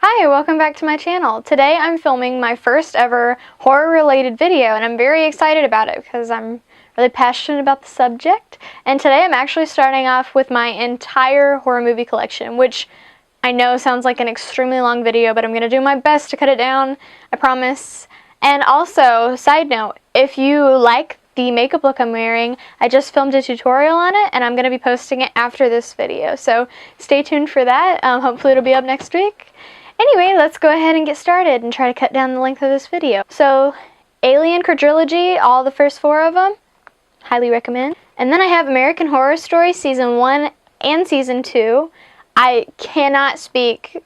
Hi, welcome back to my channel. Today I'm filming my first ever horror related video and I'm very excited about it because I'm really passionate about the subject. And today I'm actually starting off with my entire horror movie collection, which I know sounds like an extremely long video, but I'm going to do my best to cut it down, I promise. And also, side note, if you like the makeup look I'm wearing, I just filmed a tutorial on it and I'm going to be posting it after this video. So stay tuned for that. Hopefully it'll be up next week. Anyway, let's go ahead and get started and try to cut down the length of this video. So, Alien Quadrilogy, all the first 4 of them, highly recommend. And then I have American Horror Story Season 1 and Season 2. I cannot speak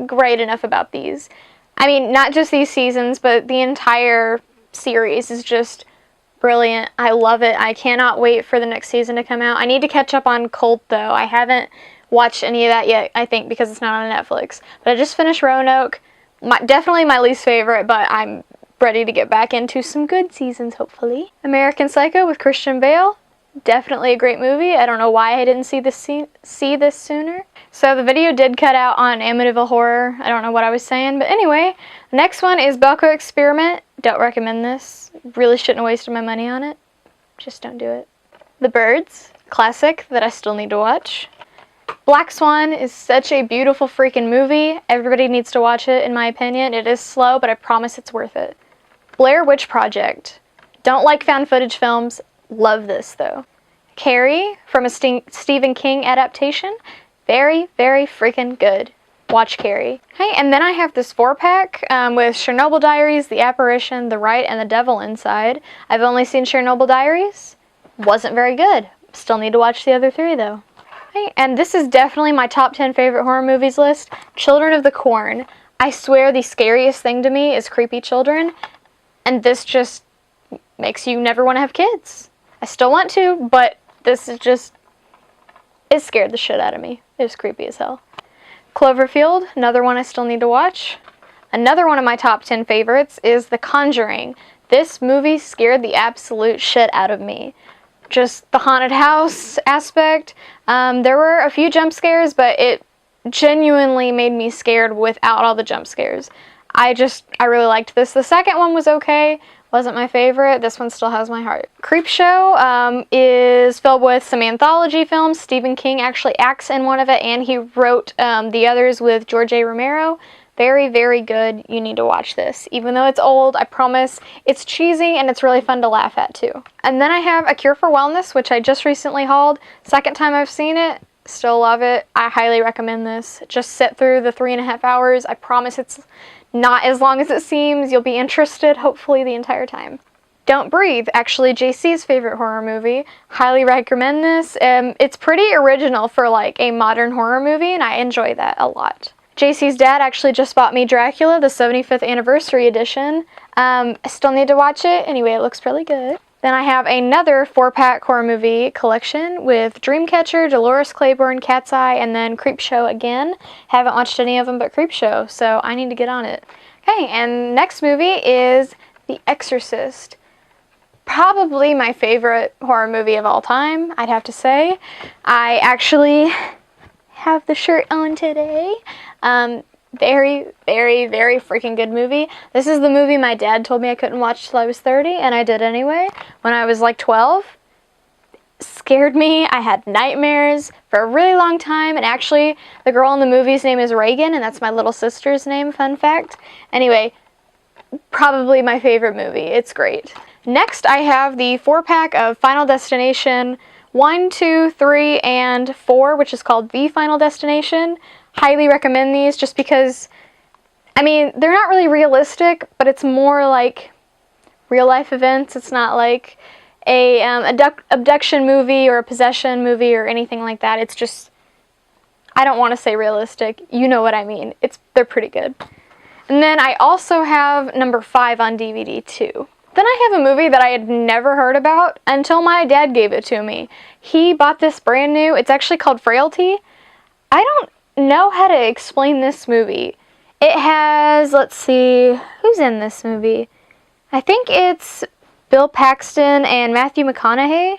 great enough about these. I mean, not just these seasons, but the entire series is just brilliant. I love it. I cannot wait for the next season to come out. I need to catch up on Cult, though. I haven't watched any of that yet, I think, because it's not on Netflix. But I just finished Roanoke. Definitely my least favorite, but I'm ready to get back into some good seasons, hopefully. American Psycho with Christian Bale. Definitely a great movie. I don't know why I didn't see this sooner. So the video did cut out on Amityville Horror. I don't know what I was saying, but anyway. The next one is Belko Experiment. Don't recommend this. Really shouldn't have wasted my money on it. Just don't do it. The Birds. Classic that I still need to watch. Black Swan is such a beautiful freaking movie. Everybody needs to watch it, in my opinion. It is slow, but I promise it's worth it. Blair Witch Project. Don't like found footage films. Love this, though. Carrie, from a Stephen King adaptation. Very, very freaking good. Watch Carrie. Okay, and then I have this 4-pack with Chernobyl Diaries, The Apparition, The Rite, and The Devil inside. I've only seen Chernobyl Diaries. Wasn't very good. Still need to watch the other 3, though. And this is definitely my top 10 favorite horror movies list. Children of the Corn. I swear the scariest thing to me is creepy children. And this just makes you never want to have kids. I still want to, but this is just... it scared the shit out of me. It was creepy as hell. Cloverfield. Another one I still need to watch. Another one of my top 10 favorites is The Conjuring. This movie scared the absolute shit out of me. Just the haunted house aspect. There were a few jump scares, but it genuinely made me scared without all the jump scares. I really liked this. The second one was okay. Wasn't my favorite. This one still has my heart. Creepshow is filled with some anthology films. Stephen King actually acts in one of it, and he wrote the others with George A. Romero. Very, very good. You need to watch this. Even though it's old, I promise it's cheesy and it's really fun to laugh at too. And then I have A Cure for Wellness, which I just recently hauled. Second time I've seen it. Still love it. I highly recommend this. Just sit through the 3.5 hours. I promise it's not as long as it seems. You'll be interested, hopefully, the entire time. Don't Breathe, actually JC's favorite horror movie. Highly recommend this. It's pretty original for like a modern horror movie, and I enjoy that a lot. JC's dad actually just bought me Dracula, the 75th anniversary edition. I still need to watch it. Anyway, it looks really good. Then I have another 4-pack horror movie collection with Dreamcatcher, Dolores Claiborne, Cat's Eye, and then Creepshow again. Haven't watched any of them but Creepshow, so I need to get on it. Okay, and next movie is The Exorcist. Probably my favorite horror movie of all time, I'd have to say. I actually have the shirt on today. Very, very, very freaking good movie. This is the movie my dad told me I couldn't watch till I was 30, and I did anyway. When I was like 12, scared me. I had nightmares for a really long time, and actually the girl in the movie's name is Reagan, and that's my little sister's name, fun fact. Anyway, probably my favorite movie. It's great. Next, I have the 4-pack of Final Destination 1, 2, 3, and 4, which is called The Final Destination. Highly recommend these just because, I mean, they're not really realistic, but it's more like real life events. It's not like a abduction movie or a possession movie or anything like that. It's just, I don't want to say realistic. You know what I mean. They're pretty good. And then I also have number 5 on DVD too. Then I have a movie that I had never heard about until my dad gave it to me. He bought this brand new. It's actually called Frailty. I don't know how to explain this movie. It has, let's see, who's in this movie? I think it's Bill Paxton and Matthew McConaughey.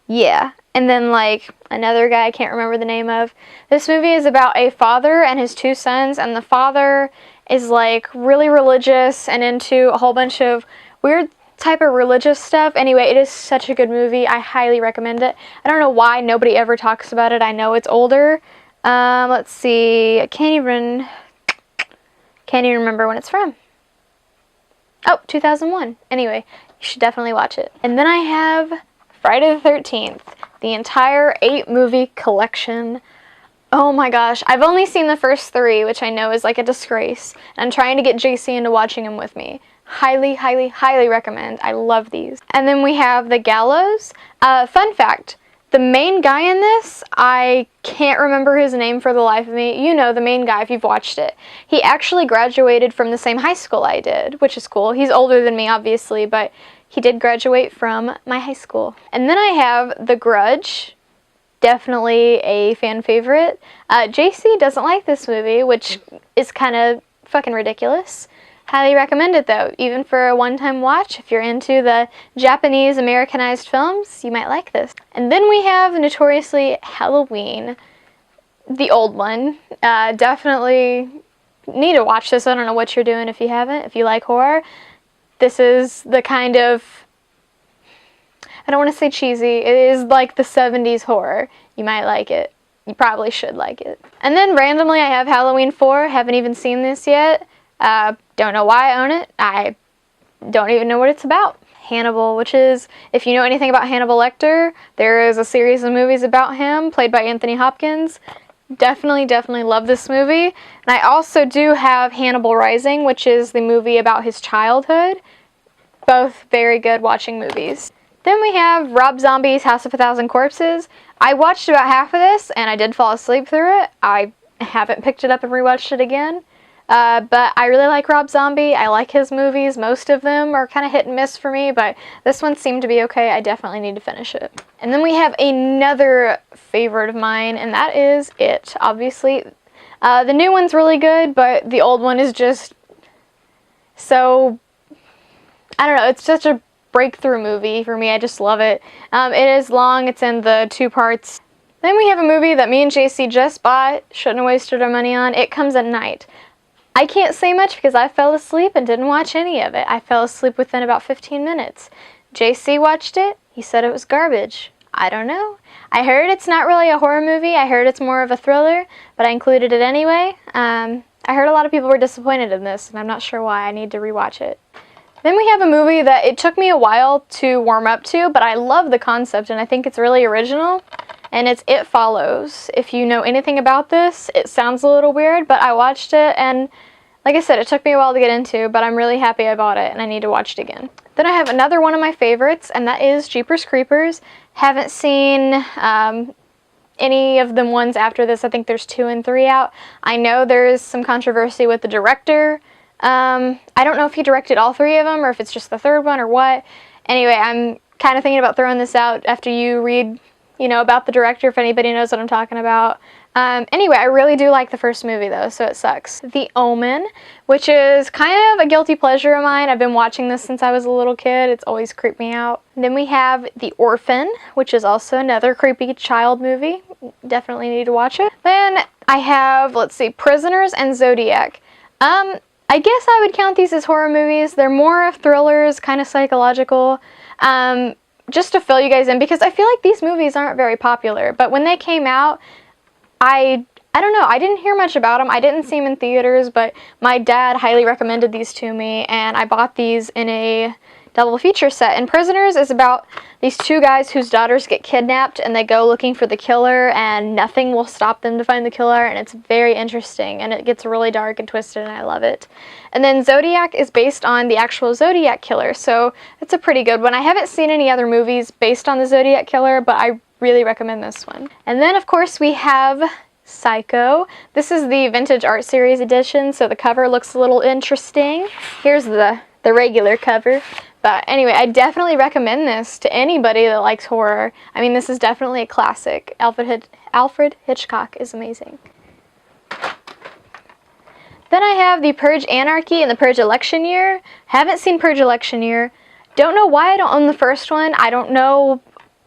Yeah, And then, like, another guy I can't remember the name of. This movie is about a father and his two sons, and the father is, like, really religious and into a whole bunch of weird type of religious stuff. Anyway, it is such a good movie. I highly recommend it. I don't know why nobody ever talks about it. I know it's older. Let's see. I can't even remember when it's from. Oh, 2001. Anyway, you should definitely watch it. And then I have Friday the 13th, the entire 8-movie collection. Oh my gosh, I've only seen the first 3, which I know is like a disgrace. I'm trying to get JC into watching them with me. Highly, highly, highly recommend. I love these. And then we have The Gallows. Fun fact, the main guy in this, I can't remember his name for the life of me. You know the main guy if you've watched it. He actually graduated from the same high school I did, which is cool. He's older than me, obviously, but he did graduate from my high school. And then I have The Grudge. Definitely a fan favorite. JC doesn't like this movie, which is kind of fucking ridiculous. Highly recommend it though, even for a one-time watch. If you're into the Japanese Americanized films, you might like this. And then we have notoriously Halloween, the old one. Definitely need to watch this. I don't know what you're doing if you haven't. If you like horror, this is the kind of, I don't want to say cheesy, it is like the 70s horror. You might like it. You probably should like it. And then randomly I have Halloween 4. Haven't even seen this yet. Don't know why I own it. I don't even know what it's about. Hannibal, which is, if you know anything about Hannibal Lecter, there is a series of movies about him, played by Anthony Hopkins. Definitely, definitely love this movie. And I also do have Hannibal Rising, which is the movie about his childhood. Both very good watching movies. Then we have Rob Zombie's House of a Thousand Corpses. I watched about half of this, and I did fall asleep through it. I haven't picked it up and rewatched it again. But I really like Rob Zombie. I like his movies. Most of them are kind of hit and miss for me, but this one seemed to be okay. I definitely need to finish it. And then we have another favorite of mine, and that is It. Obviously, the new one's really good, but the old one is just so, I don't know, it's such a breakthrough movie for me. I just love it. It is long. It's in the 2 parts. Then we have a movie that me and JC just bought. Shouldn't have wasted our money on. It Comes at Night. I can't say much because I fell asleep and didn't watch any of it. I fell asleep within about 15 minutes. JC watched it. He said it was garbage. I don't know. I heard it's not really a horror movie. I heard it's more of a thriller, but I included it anyway. I heard a lot of people were disappointed in this, and I'm not sure why. I need to rewatch it. Then we have a movie that it took me a while to warm up to, but I love the concept, and I think it's really original. And it's It Follows. If you know anything about this, it sounds a little weird, but I watched it, and like I said, it took me a while to get into, but I'm really happy I bought it, and I need to watch it again. Then I have another one of my favorites, and that is Jeepers Creepers. Haven't seen any of the ones after this. I think there's 2 and 3 out. I know there's some controversy with the director. I don't know if he directed all 3 of them, or if it's just the 3rd one, or what. Anyway, I'm kind of thinking about throwing this out after you read, you know, about the director, if anybody knows what I'm talking about. Anyway, I really do like the first movie though, so it sucks. The Omen, which is kind of a guilty pleasure of mine. I've been watching this since I was a little kid. It's always creeped me out. And then we have The Orphan, which is also another creepy child movie. Definitely need to watch it. Then I have, let's see, Prisoners and Zodiac. I guess I would count these as horror movies. They're more of thrillers, kind of psychological. Just to fill you guys in, because I feel like these movies aren't very popular, but when they came out, I don't know, I didn't hear much about them. I didn't see them in theaters, but my dad highly recommended these to me, and I bought these in a double feature set. And Prisoners is about these 2 guys whose daughters get kidnapped, and they go looking for the killer, and nothing will stop them to find the killer, and it's very interesting, and it gets really dark and twisted, and I love it. And then Zodiac is based on the actual Zodiac killer, so it's a pretty good one. I haven't seen any other movies based on the Zodiac killer, but I really recommend this one. And then, of course, we have Psycho. This is the Vintage Art Series edition, so the cover looks a little interesting. Here's the regular cover. But anyway, I definitely recommend this to anybody that likes horror. I mean, this is definitely a classic. Alfred Hitchcock is amazing. Then I have The Purge Anarchy and The Purge Election Year. Haven't seen Purge Election Year. Don't know why I don't own the first one. I don't know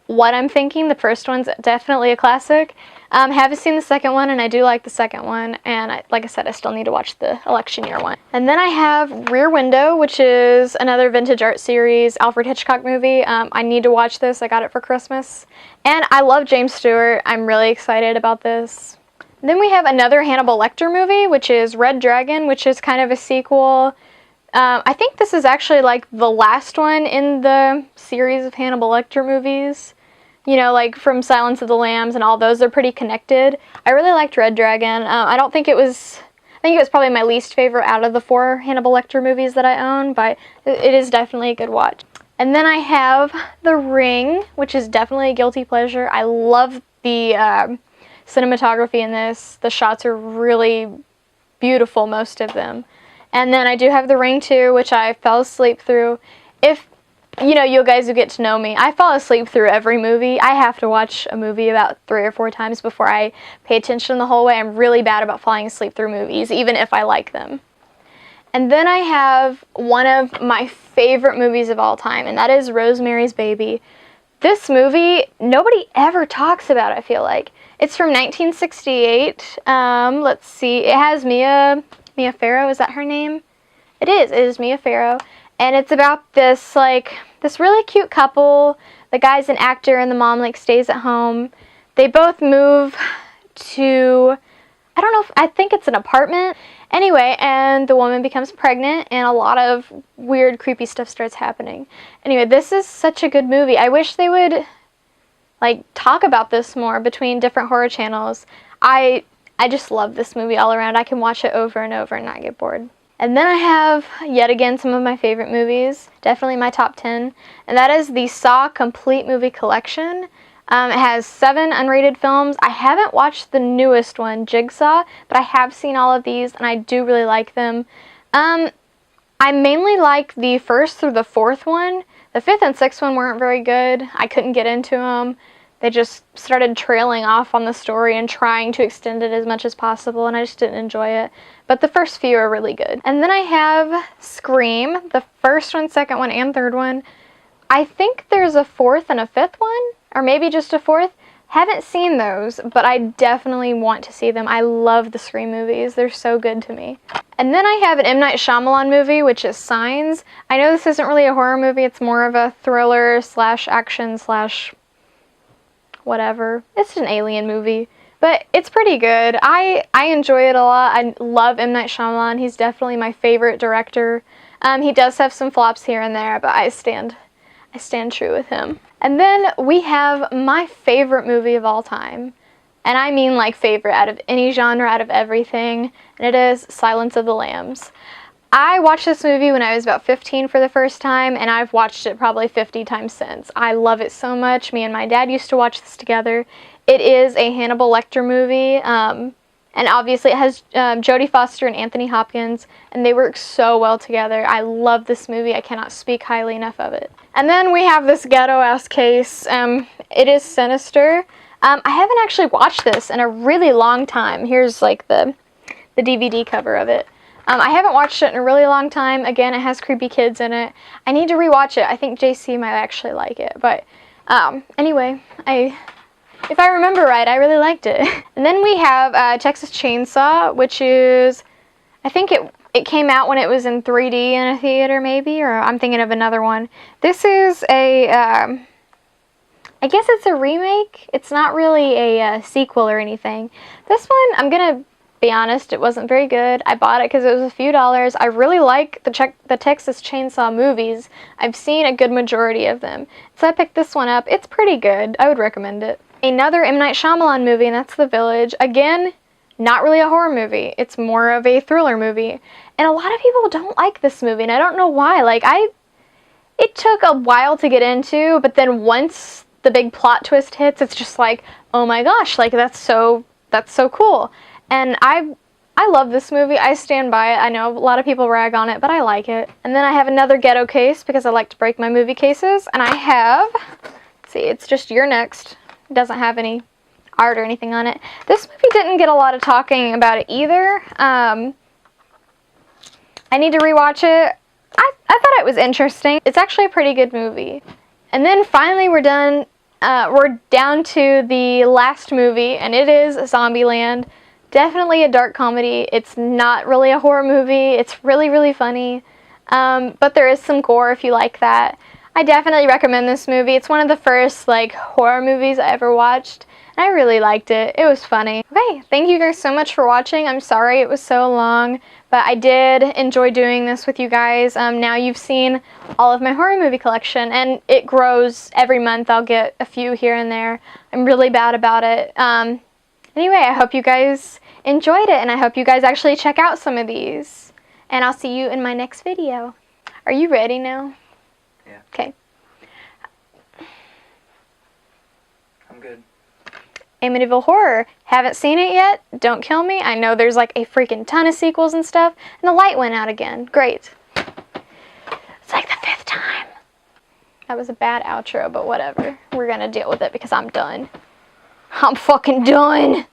what I'm thinking. The first one's definitely a classic. Haven't seen the second one, and I do like the second one, and like I said, I still need to watch the election year one. And then I have Rear Window, which is another vintage art series Alfred Hitchcock movie. I need to watch this. I got it for Christmas. And I love James Stewart. I'm really excited about this. Then we have another Hannibal Lecter movie, which is Red Dragon, which is kind of a sequel. I think this is actually like the last one in the series of Hannibal Lecter movies. You know, like from Silence of the Lambs and all those, are pretty connected. I really liked Red Dragon. I think it was probably my least favorite out of the 4 Hannibal Lecter movies that I own, but it is definitely a good watch. And then I have The Ring, which is definitely a guilty pleasure. I love the cinematography in this. The shots are really beautiful, most of them. And then I do have The Ring 2, which I fell asleep through. If you know, you guys who get to know me, I fall asleep through every movie. I have to watch a movie about 3 or 4 times before I pay attention the whole way. I'm really bad about falling asleep through movies, even if I like them. And then I have one of my favorite movies of all time, and that is Rosemary's Baby. This movie, nobody ever talks about, I feel like. It's from 1968. Let's see. It has Mia Farrow. Is that her name? It is. It is Mia Farrow. And it's about this, this really cute couple. The guy's an actor and the mom, stays at home. They both move to, I think it's an apartment. Anyway, and the woman becomes pregnant and a lot of weird, creepy stuff starts happening. Anyway, this is such a good movie. I wish they would, talk about this more between different horror channels. I just love this movie all around. I can watch it over and over and not get bored. And then I have, yet again, some of my favorite movies, definitely my top 10, and that is the Saw Complete Movie Collection. It has 7 unrated films. I haven't watched the newest one, Jigsaw, but I have seen all of these, and I do really like them. I mainly like the 1st through the 4th one. The 5th and 6th one weren't very good. I couldn't get into them. They just started trailing off on the story and trying to extend it as much as possible, and I just didn't enjoy it. But the first few are really good. And then I have Scream, the 1st one, 2nd one, and 3rd one. I think there's a 4th and a 5th one, or maybe just a 4th. Haven't seen those, but I definitely want to see them. I love the Scream movies. They're so good to me. And then I have an M. Night Shyamalan movie, which is Signs. I know this isn't really a horror movie. It's more of a thriller / action / whatever. It's an alien movie, but it's pretty good. I enjoy it a lot. I love M. Night Shyamalan. He's definitely my favorite director. He does have some flops here and there, but I stand true with him. And then we have my favorite movie of all time. And I mean favorite out of any genre, out of everything. And it is Silence of the Lambs. I watched this movie when I was about 15 for the first time, and I've watched it probably 50 times since. I love it so much. Me and my dad used to watch this together. It is a Hannibal Lecter movie, and obviously it has Jodie Foster and Anthony Hopkins, and they work so well together. I love this movie. I cannot speak highly enough of it. And then we have this ghetto-ass case. It is Sinister. I haven't actually watched this in a really long time. Here's the DVD cover of it. I haven't watched it in a really long time. Again, it has creepy kids in it. I need to rewatch it. I think JC might actually like it. But anyway, if I remember right, I really liked it. And then we have Texas Chainsaw, which is, I think it came out when it was in 3D in a theater maybe, or I'm thinking of another one. This is a, I guess it's a remake. It's not really a sequel or anything. This one, I'm going to be honest, it wasn't very good. I bought it because it was a few dollars. I really like the Texas Chainsaw movies. I've seen a good majority of them. So I picked this one up. It's pretty good. I would recommend it. Another M. Night Shyamalan movie, and that's The Village. Again, not really a horror movie. It's more of a thriller movie. And a lot of people don't like this movie, and I don't know why. It took a while to get into, but then once the big plot twist hits, it's just oh my gosh, that's so cool. And I love this movie. I stand by it. I know a lot of people rag on it, but I like it. And then I have another ghetto case because I like to break my movie cases. And I have, let's see, it's just You're Next. It doesn't have any art or anything on it. This movie didn't get a lot of talking about it either. I need to rewatch it. I thought it was interesting. It's actually a pretty good movie. And then finally we're done we're down to the last movie, and it is Zombieland. Definitely a dark comedy. It's not really a horror movie. It's really, really funny. But there is some gore if you like that. I definitely recommend this movie. It's one of the first like horror movies I ever watched, and I really liked it. It was funny. Okay, thank you guys so much for watching. I'm sorry it was so long, but I did enjoy doing this with you guys. Now you've seen all of my horror movie collection, and it grows every month. I'll get a few here and there. I'm really bad about it. Anyway, I hope you guys enjoyed it, and I hope you guys actually check out some of these. And I'll see you in my next video. Are you ready now? Yeah. Okay. I'm good. Amityville Horror. Haven't seen it yet? Don't kill me. I know there's like a freaking ton of sequels and stuff. And the light went out again. Great. It's like the 5th time. That was a bad outro, but whatever. We're gonna deal with it because I'm done. I'm fucking done.